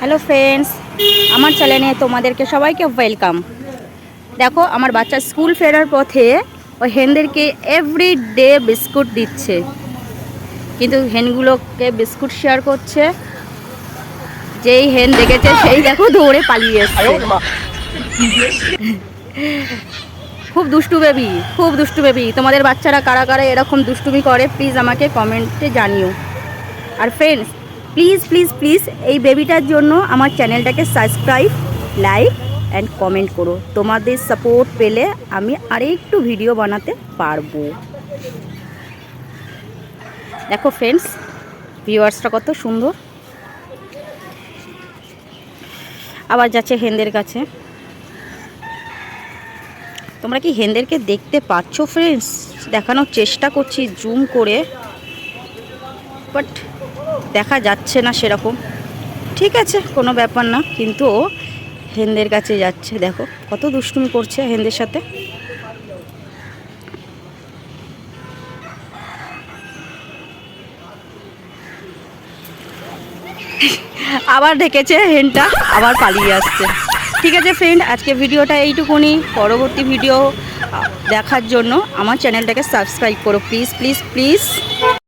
Hello friends, আমার চ্যানেলে তোমাদেরকে সবাইকে ওয়েলকাম। দেখো, আমার বাচ্চা স্কুল ফেরার পথে ওই হেনদেরকে এভরিডে বিস্কুট দিচ্ছে, কিন্তু হেনগুলোকে বিস্কুট শেয়ার করছে। যেই হেন দেখেছে সেই দেখো দৌড়ে পালিয়ে এসছে। খুব দুষ্টু বেবি, খুব দুষ্টু বেবি। তোমাদের বাচ্চারা কারা কারা এরকম দুষ্টুমি করে প্লিজ আমাকে কমেন্টে জানিও। আর ফ্রেন্ডস, প্লিজ প্লিজ প্লিজ এই বেবিটার জন্য আমার চ্যানেলটাকে সাবস্ক্রাইব, লাইক অ্যান্ড কমেন্ট করো। তোমাদের সাপোর্ট পেলে আমি আরেকটু ভিডিও বানাতে পারবো। দেখো ফ্রেন্ডস, ভিউয়ার্সটা কত সুন্দর। আবার যাচ্ছে হেনদের কাছে। তোমরা কি হেনদেরকে দেখতে পাচ্ছ ফ্রেন্ডস? দেখানোর চেষ্টা করছি জুম করে, বাট দেখা যাচ্ছে না সেরকম। ঠিক আছে, কোনো ব্যাপার না, কিন্তু হেনদের কাছে যাচ্ছে। দেখো কত দুষ্টুমি করছে হেনদের সাথে। আবার দেখেছে হেনটা, আবার পালিয়ে আসছে। ঠিক আছে ফ্রেন্ড, আজকে ভিডিওটা এইটুকুনি। পরবর্তী ভিডিও দেখার জন্য আমার চ্যানেলটাকে সাবস্ক্রাইব করো প্লিজ প্লিজ প্লিজ।